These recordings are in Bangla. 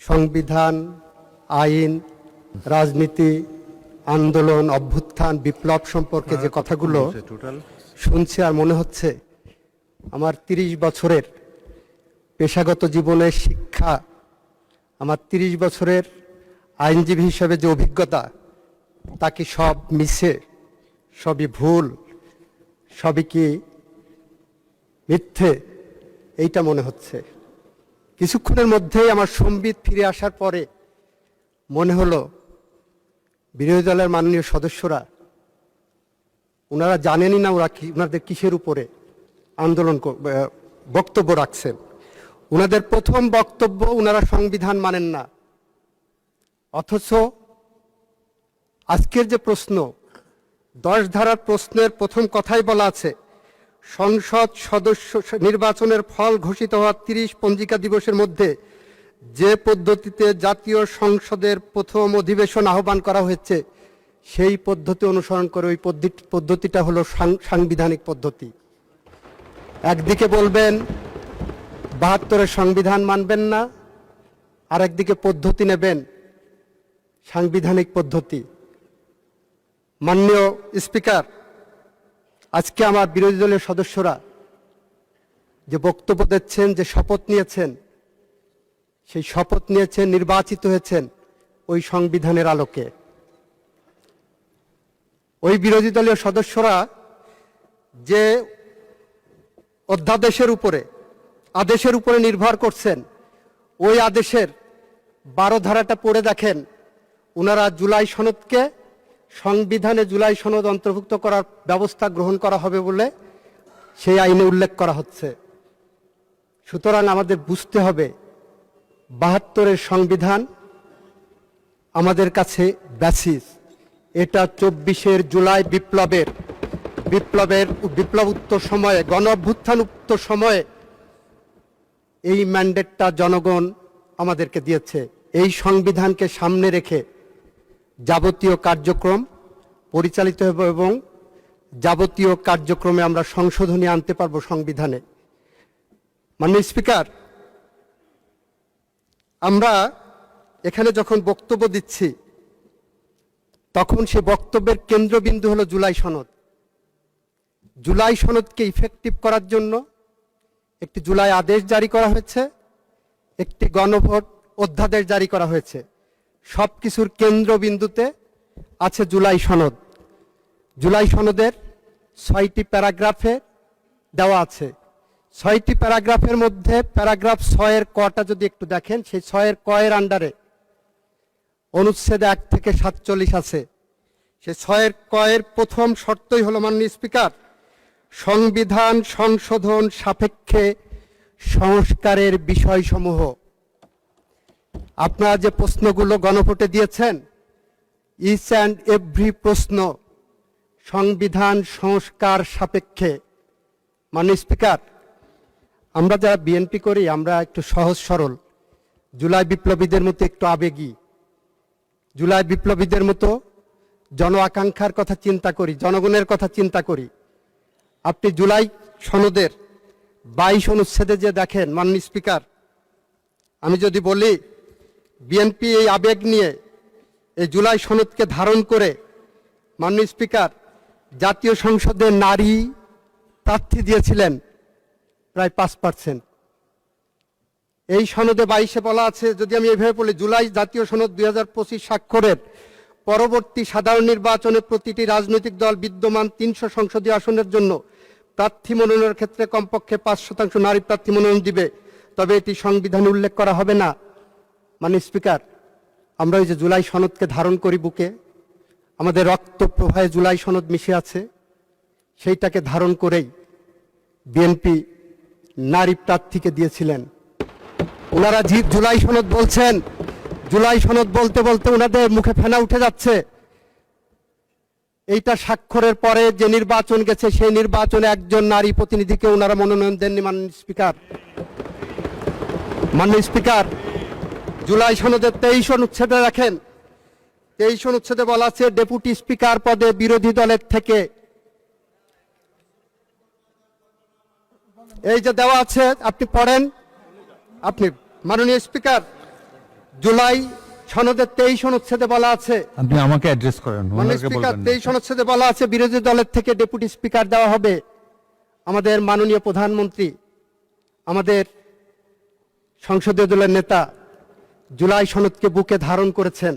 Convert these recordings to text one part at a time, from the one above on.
সংবিধান, আইন, রাজনীতি, আন্দোলন, অভ্যুত্থান, বিপ্লব সম্পর্কে যে কথাগুলো শুনছি আর মনে হচ্ছে আমার 30 বছরের পেশাগত জীবনের শিক্ষা, আমার 30 বছরের আইনজীবী হিসেবে যে অভিজ্ঞতা, তা কি সব মিছে, সবই ভুল, সবই কি মিথ্যে, এইটা মনে হচ্ছে। কিছুক্ষণের মধ্যেই আমার সম্বিত ফিরে আসার পরে মনে হলো বিরোধী দলের মাননীয় সদস্যরা ওনারা জানেনই না ওনাদের কিসের উপরে আন্দোলন বক্তব্য রাখছেন। ওনাদের প্রথম বক্তব্য ওনারা সংবিধান মানেন না, অথচ আজকের যে প্রশ্ন 10 ধারার প্রশ্নের প্রথম কথাই বলা আছে সংসদ সদস্য নির্বাচনের ফল ঘোষিত হওয়া 30 পঞ্জিকা দিবসের মধ্যে যে পদ্ধতিতে জাতীয় সংসদের প্রথম অধিবেশন আহ্বান করা হয়েছে সেই পদ্ধতি অনুসরণ করে ওই পদ্ধতিটা হলো সাংবিধানিক পদ্ধতি। একদিকে বলবেন 72-এর সংবিধান মানবেন না, আরেকদিকে পদ্ধতি নেবেন সাংবিধানিক পদ্ধতি। মাননীয় স্পিকার, আজকে আমার বিরোধী দলের সদস্যরা যে বক্তব্য দিচ্ছেন, যে শপথ নিয়েছেন, সেই শপথ নিয়েছেন, নির্বাচিত হয়েছেন ওই সংবিধানের আলোকে। ওই বিরোধী দলীয় সদস্যরা যে অধ্যাদেশের উপরে, আদেশের উপরে নির্ভর করছেন, ওই আদেশের 12 ধারাটা পড়ে দেখেন। ওনারা জুলাই সনদকে সংবিধানে জুলাই সনদ অন্তর্ভুক্ত করার ব্যবস্থা গ্রহণ করা হবে বলে সেই আইনে উল্লেখ করা হচ্ছে। সুতরাং আমাদের বুঝতে হবে 72-এর সংবিধান আমাদের কাছে বেসিস। এটা 24-এর জুলাই বিপ্লব উত্তর সময়ে, গণ অভ্যুত্থান উত্তর সময়ে এই ম্যান্ডেটটা জনগণ আমাদেরকে দিয়েছে। এই সংবিধানকে সামনে রেখে যাবতীয় কার্যক্রম পরিচালিত হবে এবং যাবতীয় কার্যক্রমে আমরা সংশোধনী আনতে পারবো সংবিধানে। মাননীয় স্পিকার, আমরা এখানে যখন বক্তব্য দিচ্ছি তখন সে বক্তব্যের কেন্দ্রবিন্দু হলো জুলাই সনদ। জুলাই সনদকে ইফেক্টিভ করার জন্য একটি জুলাই আদেশ জারি করা হয়েছে, একটি গণভোট অধ্যাদেশ জারি করা হয়েছে। সব কিছুর কেন্দ্রবিন্দুতে আছে জুলাই সনদ। জুলাই সনদের 6টি প্যারাগ্রাফে দেওয়া আছে। 6টি প্যারাগ্রাফের মধ্যে প্যারাগ্রাফ 6-এর কটা যদি একটু দেখেন, সেই 6-এর ক-এর আন্ডারে অনুচ্ছেদ 1 থেকে 47 আছে। সেই 6-এর ক-এর প্রথম শর্তই হলো, মাননীয় স্পিকার, সংবিধান সংশোধন সাপেক্ষে সংস্কারের বিষয়সমূহ। আপনারা যে প্রশ্নগুলো গণভোটে দিয়েছেন, ইচ অ্যান্ড এভরি প্রশ্ন সংবিধান সংস্কার সাপেক্ষে। মাননীয় স্পিকার, আমরা যারা বিএনপি করি আমরা একটু সহজ সরল, জুলাই বিপ্লবীদের মতো একটু আবেগী, জুলাই বিপ্লবীদের মতো জন আকাঙ্ক্ষার কথা চিন্তা করি, জনগণের কথা চিন্তা করি। আপনি জুলাই সনদের 22 অনুচ্ছেদে যে দেখেন, মাননীয় স্পিকার, আমি যদি বলি বিএনপি এই আবেগ নিয়ে এই জুলাই সনদকে ধারণ করে, মাননীয় স্পিকার, জাতীয় সংসদে নারী প্রার্থী দিয়েছিলেন প্রায় 5%। এই সনদে 22-এ বলা আছে, যদি আমি এভাবে বলি, জুলাই জাতীয় সনদ 2025 স্বাক্ষরের পরবর্তী সাধারণ নির্বাচনে প্রতিটি রাজনৈতিক দল বিদ্যমান 300 সংসদীয় আসনের জন্য প্রার্থী মনোনয়নের ক্ষেত্রে কমপক্ষে 5% নারী প্রার্থী মনোনয়ন দিবে, তবে এটি সংবিধানে উল্লেখ করা হবে না। মাননীয় স্পিকার, আমরা ওই যে জুলাই সনদকে ধারণ করি বুকে, আমাদের রক্ত প্রবাহে জুলাই সনদ মিশে আছে, সেইটাকে ধারণ করেই বিএনপি নারী প্রার্থীকে দিয়েছিলেন। ওনারা জুলাই সনদ বলছেন, জুলাই সনদ বলতে বলতে ওনাদের মুখে ফেনা উঠে যাচ্ছে। এইটা স্বাক্ষরের পরে যে নির্বাচন গেছে, সেই নির্বাচনে একজন নারী প্রতিনিধিকে ওনারা মনোনয়ন দেননি। মাননীয় স্পিকার, মাননীয় স্পিকার, জুলাই সনদের 23 অনুচ্ছেদে রাখেন, 23 অনুচ্ছেদে বলা আছে ডেপুটি স্পিকার পদে বিরোধী দলের থেকে, এই যে দেওয়া আছে, আপনি পড়েন। আপনি মাননীয় স্পিকার, জুলাই সনদের 23 অনুচ্ছেদে বলা আছে, আপনি আমাকে অ্যাড্রেস করেন, মাননীয় ওনাকে স্পিকার, বলবেন না। 23 অনুচ্ছেদে বলা আছে বিরোধী দলের থেকে ডেপুটি স্পিকার দেওয়া হবে। আমাদের মাননীয় প্রধানমন্ত্রী, আমাদের সংসদীয় দলের নেতা জুলাই সনদকে বুকে ধারণ করেছেন,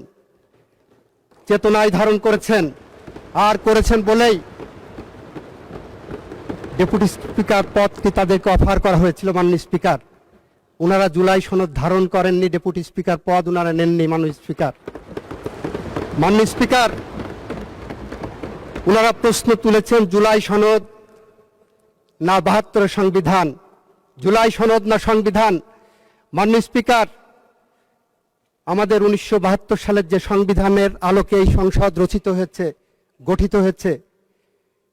চেতনায় ধারণ করেছেন, আর করেছেন বলেই ডেপুটি স্পিকার পদটি তাদেরকে অফার করা হয়েছিল। মাননীয় স্পিকার, ওনারা জুলাই সনদ ধারণ করেননি, ডেপুটি স্পিকার পদ ওনারা নেননি। মাননীয় স্পিকার, মাননীয় স্পিকার, ওনারা প্রশ্ন তুলেছেন জুলাই সনদ না 72 সংবিধান, জুলাই সনদ না সংবিধান। মাননীয় স্পিকার, আমাদের 1972 সালের যে সংবিধানের আলোকে এই সংসদ রচিত হয়েছে, গঠিত হয়েছে,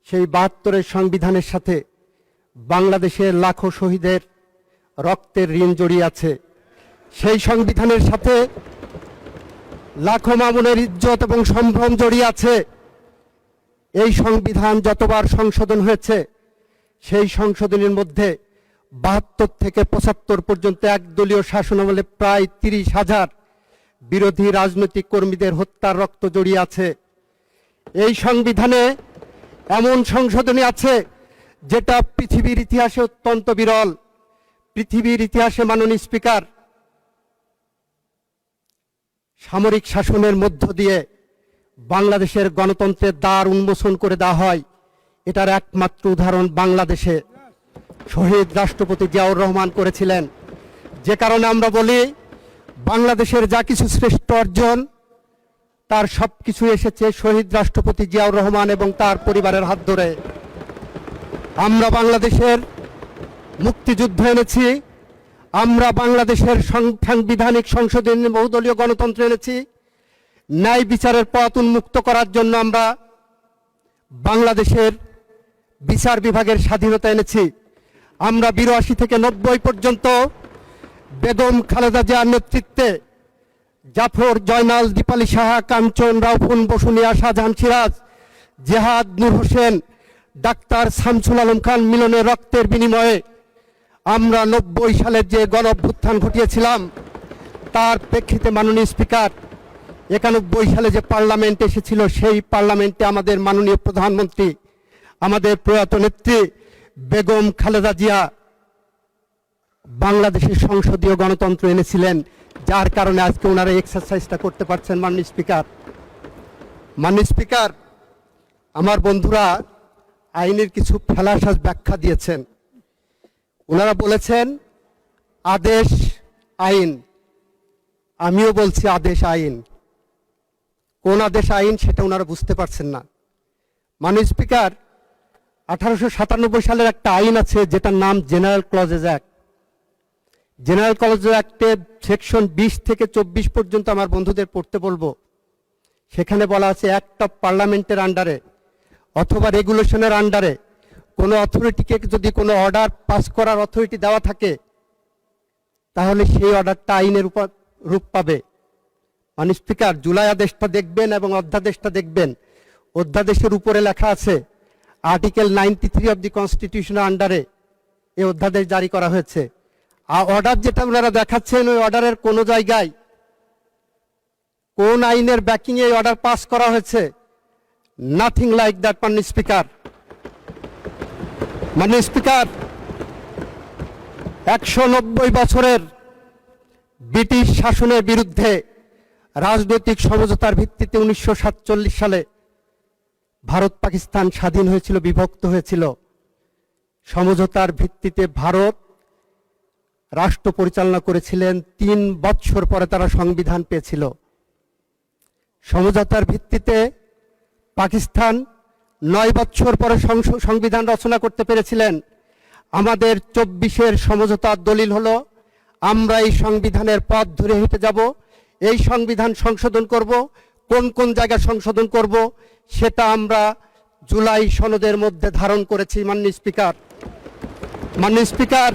সেই 72 সংবিধানের সাথে বাংলাদেশের লাখো শহীদের রক্তের ঋণ জড়িয়ে আছে। সেই সংবিধানের সাথে লাখো মামুনের ইজ্জত এবং সম্ভ্রম জড়িয়ে আছে। এই সংবিধান যতবার সংশোধন হয়েছে, সেই সংশোধনের মধ্যে 72 থেকে 75 পর্যন্ত একদলীয় শাসনামলে প্রায় 30,000 বিরোধী রাজনৈতিক কর্মীদের হত্যার রক্ত জড়িয়ে আছে। এই সংবিধানে এমন সংশোধনী আছে যেটা পৃথিবীর ইতিহাসে অত্যন্ত বিরল। পৃথিবীর ইতিহাসে মাননীয় স্পিকার, সামরিক শাসনের মধ্য দিয়ে বাংলাদেশের গণতন্ত্রের দ্বার উন্মোচন করে দেওয়া হয়। এটার একমাত্র উদাহরণ বাংলাদেশে শহীদ রাষ্ট্রপতি জিয়াউর রহমান করেছিলেন। যে কারণে আমরা বলি বাংলাদেশের যা কিছু শ্রেষ্ঠ অর্জন, তার সবকিছু এসেছে শহীদ রাষ্ট্রপতি জিয়াউর রহমান এবং তার পরিবারের হাত ধরে। আমরা বাংলাদেশের মুক্তিযুদ্ধ এনেছি, আমরা বাংলাদেশের সাংবিধানিক সংশোধনী বহুদলীয় গণতন্ত্র এনেছি, ন্যায় বিচারের পথ উন্মুক্ত করার জন্য আমরা বাংলাদেশের বিচার বিভাগের স্বাধীনতা এনেছি। আমরা 82 থেকে 90 পর্যন্ত বেগম খালেদা জিয়ার নেতৃত্বে জাফর, জয়নাল, দীপালি সাহা, কাঞ্চন, রাউফুন, বসুনিয়া, শাহজাহান, সিরাজ, জেহাদ, নূর হোসেন, ডাক্তার শামসুল আলম খান মিলনের রক্তের বিনিময়ে আমরা 90 সালের যে গণ অভ্যুত্থান ঘটিয়েছিলাম, তার প্রেক্ষিতে মাননীয় স্পিকার 91 সালে যে পার্লামেন্ট এসেছিল, সেই পার্লামেন্টে আমাদের মাননীয় প্রধানমন্ত্রী, আমাদের প্রয়াত নেত্রী বেগম খালেদা জিয়া বাংলাদেশের সংসদীয় গণতন্ত্র এনেছিলেন, যার কারণে আজকে ওনারা এক্সারসাইজটা করতে পারছেন। মাননীয় স্পিকার, মাননীয় স্পিকার, আমার বন্ধুরা আইনের কিছু ফেলাসাজ ব্যাখ্যা দিয়েছেন। ওনারা বলেছেন আদেশ আইন, আমিও বলছি আদেশ আইন। কোন আদেশ আইন সেটা ওনারা বুঝতে পারছেন না। মাননীয় স্পিকার, 1897 সালের একটা আইন আছে যেটার নাম General Clauses Act. General Clauses অ্যাক্টে সেকশন 20 থেকে 24 পর্যন্ত আমার বন্ধুদের পড়তে বলবো। সেখানে বলা আছে অ্যাক্ট অফ পার্লামেন্টের আন্ডারে অথবা রেগুলেশনের আন্ডারে কোনো অথরিটিকে যদি কোনো অর্ডার পাস করার অথরিটি দেওয়া থাকে, তাহলে সেই অর্ডারটা আইনের রূপ পাবে। মাননীয় স্পিকার, জুলাই আদেশটা দেখবেন এবং অধ্যাদেশটা দেখবেন। অধ্যাদেশের উপরে লেখা আছে আর্টিকেল 93 অব দি কনস্টিটিউশনের আন্ডারে এই অধ্যাদেশ জারি করা হয়েছে। আর অর্ডার যেটা ওনারা দেখাচ্ছেন, ওই অর্ডারের কোনো জায়গায় কোন আইনের ব্যাকিং এই অর্ডার পাস করা হয়েছে, নাথিং লাইক দ্যাট। মাননীয় স্পিকার, মাননীয় স্পিকার, 190 বছরের ব্রিটিশ শাসনের বিরুদ্ধে রাজনৈতিক সমঝোতার ভিত্তিতে 1947 সালে ভারত পাকিস্তান স্বাধীন হয়েছিল, বিভক্ত হয়েছিল। সমঝোতার ভিত্তিতে ভারত রাষ্ট্র পরিচালনা করেছিলেন, 3 বছর পরে তারা সংবিধান পেয়েছিল। সমঝোতার ভিত্তিতে পাকিস্তান 9 বছর পরে সংবিধান রচনা করতে পেরেছিলেন। আমাদের 24-এর সমঝোতার দলিল হলো আমরা এই সংবিধানের পথ ধরে হেঁটে যাব, এই সংবিধান সংশোধন করব। কোন কোন জায়গায় সংশোধন করব সেটা আমরা জুলাই সনদের মধ্যে ধারণ করেছি। মাননীয় স্পিকার, মাননীয় স্পিকার,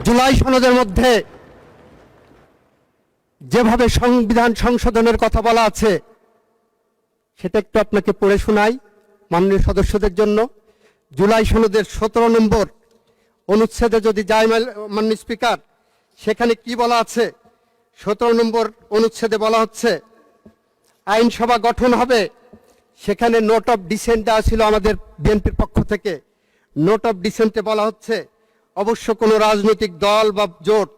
জুলাই সনদের মধ্যে যেভাবে সংবিধান সংশোধনের কথা বলা আছে সেটা একটু আপনাকে পড়ে শোনাই মাননীয় সদস্যদের জন্য। জুলাই সনদের 17 নম্বর অনুচ্ছেদে যদি যায় মাননীয় স্পিকার, সেখানে কি বলা আছে? 17 নম্বর অনুচ্ছেদে বলা হচ্ছে আইনসভা গঠন হবে, সেখানে নোট অফ ডিসেন্ট দেওয়া ছিল আমাদের বিএনপির পক্ষ থেকে। নোট অফ ডিসেন্টে বলা হচ্ছে অবশ্য কোনো রাজনৈতিক দল বা জোট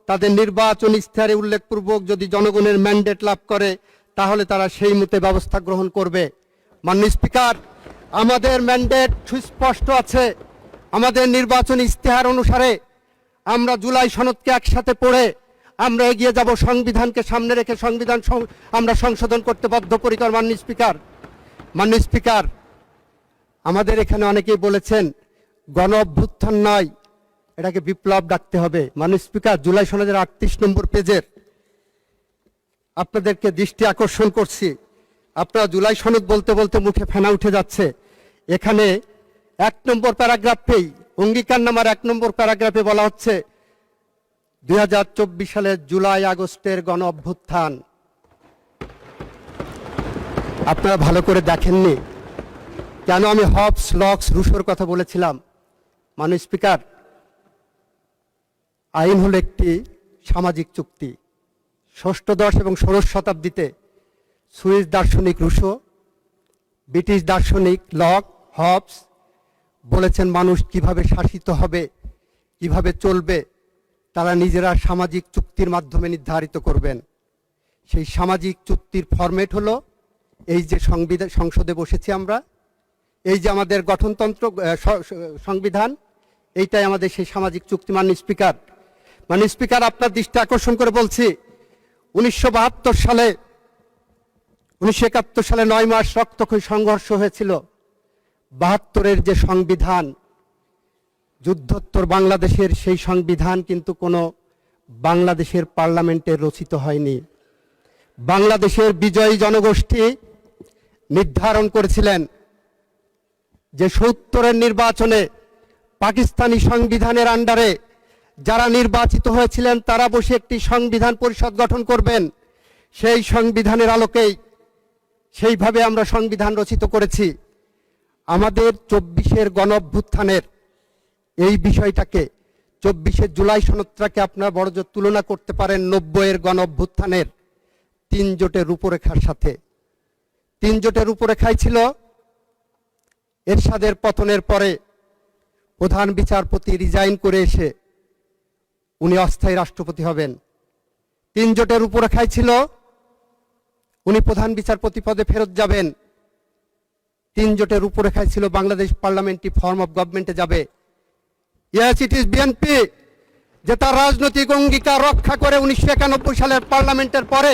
তাদের নির্বাচন ইশতেহারে উল্লেখপূর্বক যদি জনগণের ম্যান্ডেট লাভ করে তাহলে তারা সেই মতে ব্যবস্থা গ্রহণ করবে। মাননীয় স্পিকার, আমাদের ম্যান্ডেট সুস্পষ্ট আছে। আমাদের নির্বাচন ইশতেহার অনুসারে আমরা জুলাই সনদকে একসাথে পড়ে আমরা এগিয়ে যাব, সংবিধানকে সামনে রেখে সংবিধান আমরা সংশোধন করতে বদ্ধপরিকর। মাননীয় স্পিকার, আমাদের এখানে অনেকেই বলেছেন গণ অভ্যুত্থান নয়, এটাকে বিপ্লব ডাকতে হবে। মাননীয় স্পিকার, জুলাই সনদের 38 নম্বর পেজের আপনাদেরকে দৃষ্টি আকর্ষণ করছি। আপনারা জুলাই সনদ বলতে বলতে মুখে ফেনা উঠে যাচ্ছে। এখানে 1 নম্বর প্যারাগ্রাফেই অঙ্গীকার নামার 1 নম্বর প্যারাগ্রাফে বলা হচ্ছে 2024 সালের জুলাই আগস্টের গণ অভ্যুত্থান। আপনারা ভালো করে দেখেননি কেন আমি হবস লক্স রুশোর কথা বলেছিলাম? মাননীয় স্পিকার, আইন হলো একটি সামাজিক চুক্তি। ষষ্ঠদশ এবং ষোড়শ শতাব্দীতে সুইস দার্শনিক রুশো, ব্রিটিশ দার্শনিক লক, হবস বলেছেন মানুষ কিভাবে শাসিত হবে, কিভাবে চলবে তারা নিজেরা সামাজিক চুক্তির মাধ্যমে নির্ধারিত করবেন। সেই সামাজিক চুক্তির ফরম্যাট হলো এই যে সংসদে বসেছি আমরা, এই যে আমাদের গঠনতন্ত্র সংবিধান, এইটাই আমাদের সেই সামাজিক চুক্তি। মাননীয় স্পিকার, আপনার দৃষ্টি আকর্ষণ করে বলছি 1972 সালে 1971 সালে 9 মাস রক্তক্ষয়ী সংঘর্ষ হয়েছিল। 72-এর যে সংবিধান, যুদ্ধোত্তর বাংলাদেশের সেই সংবিধান কিন্তু কোনো বাংলাদেশের পার্লামেন্টে রচিত হয়নি। বাংলাদেশের বিজয়ী জনগোষ্ঠী নির্ধারণ করেছিলেন যে 70-এর নির্বাচনে পাকিস্তানি সংবিধানের আন্ডারে যারা নির্বাচিত হয়েছিলেন তারা বসে একটি সংবিধান পরিষদ গঠন করবেন। সেই সংবিধানের আলোকেই সেইভাবে আমরা সংবিধান রচিত করেছি। আমাদের 24-এর গণ অভ্যুত্থানের এই বিষয়টাকে 24-এর জুলাই সনদটাকে আপনারা বড়জোর তুলনা করতে পারেন 90-এর গণ অভ্যুত্থানের 3 জোটের রূপরেখার সাথে। 3 জোটের রূপরেখাই ছিল এরশাদের পতনের পরে প্রধান বিচারপতি রিজাইন করে এসে উনি অস্থায়ী রাষ্ট্রপতি হবেন। 3 জোটের রূপরেখায় ছিল উনি প্রধান বিচারপতি পদে ফেরত যাবেন। 3 জোটের রূপরেখায় ছিল বাংলাদেশ পার্লামেন্টারি ফর্ম অফ গভর্নমেন্টে যাবে। ইয়েস, ইট ইজ বিএনপি যে তার রাজনৈতিক অঙ্গীকার রক্ষা করে 1991 সালের পার্লামেন্টের পরে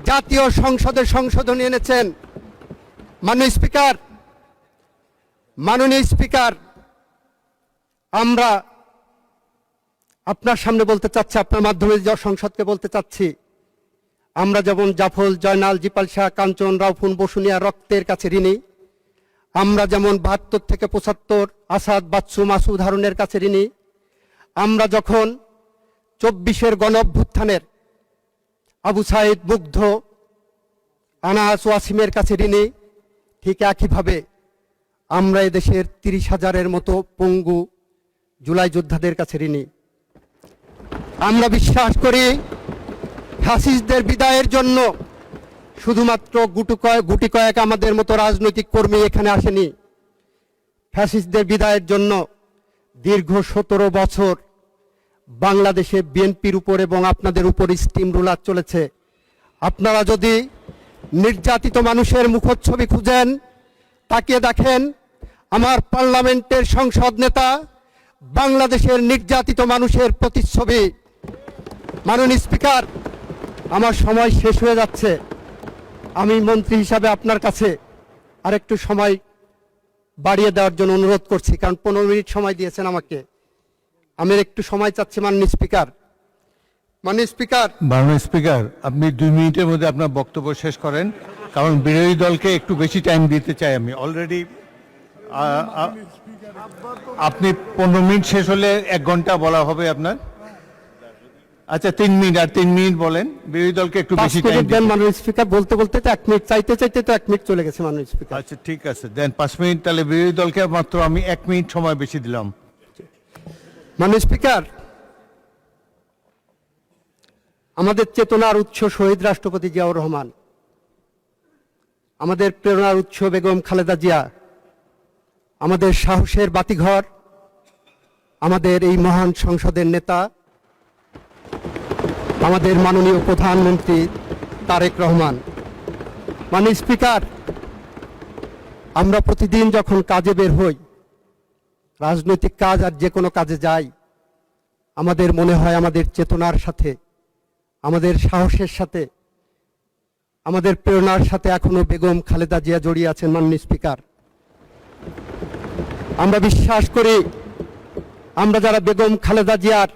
জাতীয় সংসদে সংশোধনী এনেছেন। মাননীয় স্পিকার, আমরা আপনার সামনে বলতে চাচ্ছি, আপনার মাধ্যমে সংসদকে বলতে চাচ্ছি, আমরা যেমন জাফর, জয়নাল, জিপাল শাহ, কাঞ্চন, রাউফুন, বসুনিয়া রক্তের কাছে ঋণী, আমরা যেমন 72 থেকে 75 আসাদ, বাচ্চু, মাসুদ, হারুনের কাছে ঋণী, আমরা যখন 24-এর গণ অভ্যুত্থানের আবু সাইদ, মুগ্ধ, আনাস, ওয়াসিমের কাছে ঋণী, ঠিক একইভাবে আমরা এদেশের 30,000-এর মতো পঙ্গু জুলাই যোদ্ধাদের কাছে ঋণী। আমরা বিশ্বাস করি ফ্যাসিস্টদের বিদায়ের জন্য শুধুমাত্র গুটি কয়েক আমাদের মতো রাজনৈতিক কর্মী এখানে আসেনি। ফ্যাসিস্টদের বিদায়ের জন্য দীর্ঘ 17 বছর বাংলাদেশে বিএনপির উপর এবং আপনাদের উপর স্টিম রুলার চলেছে। আপনারা যদি নির্যাতিত মানুষের মুখচ্ছবি খুঁজেন, তাকিয়ে দেখেন আমার পার্লামেন্টের সংসদ নেতা বাংলাদেশের নির্যাতিত মানুষের প্রতিচ্ছবি। মাননীয় স্পিকার, আমার সময় শেষ হয়ে যাচ্ছে। আমি মন্ত্রী হিসাবে আপনার কাছে আরেকটু সময় বাড়িয়ে দেওয়ার জন্য অনুরোধ করছি, কারণ 15 মিনিট সময় দিয়েছেন আমাকে। আমি একটু সময় চাচ্ছি মাননীয় স্পিকার। আপনি 2 মিনিটের মধ্যে আপনার বক্তব্য শেষ করেন, কারণ বিরোধী দলকে একটু বেশি টাইম দিতে চাই আমি। অলরেডি আপনি 15 মিনিট শেষ হলে 1 ঘন্টা বলা হবে আপনার। আচ্ছা, 3 মিনিট, আর 3 মিনিট বলেন। বিরোধী দলকে একটু বেশি টাইম দেন মাননীয় স্পিকার। বলতে বলতে তো 1 মিনিট চাইতে তো 1 মিনিট চলে গেছে মাননীয় স্পিকার। আচ্ছা, ঠিক আছে, দেন 5 মিনিট। তাহলে বিরোধী দলকে মাত্র আমি 1 মিনিট সময় বেশি দিলাম। মাননীয় স্পিকার, আমাদের চেতনার উৎস শহীদ রাষ্ট্রপতি জিয়াউর রহমান, আমাদের প্রেরণার উৎস বেগম খালেদা জিয়া, আমাদের সাহসের বাতিঘর, আমাদের এই মহান সংসদের নেতা, আমাদের মাননীয় প্রধানমন্ত্রী তারেক রহমান। মাননীয় স্পিকার, আমরা প্রতিদিন যখন কাজে বের হই, রাজনৈতিক কাজ আর যে কোনো কাজে যাই, আমাদের মনে হয় আমাদের চেতনার সাথে, আমাদের সাহসের সাথে, আমাদের প্রেরণার সাথে এখনো বেগম খালেদা জিয়া জড়িয়ে আছেন। মাননীয় স্পিকার, আমরা বিশ্বাস করি আমরা যারা বেগম খালেদা জিয়ার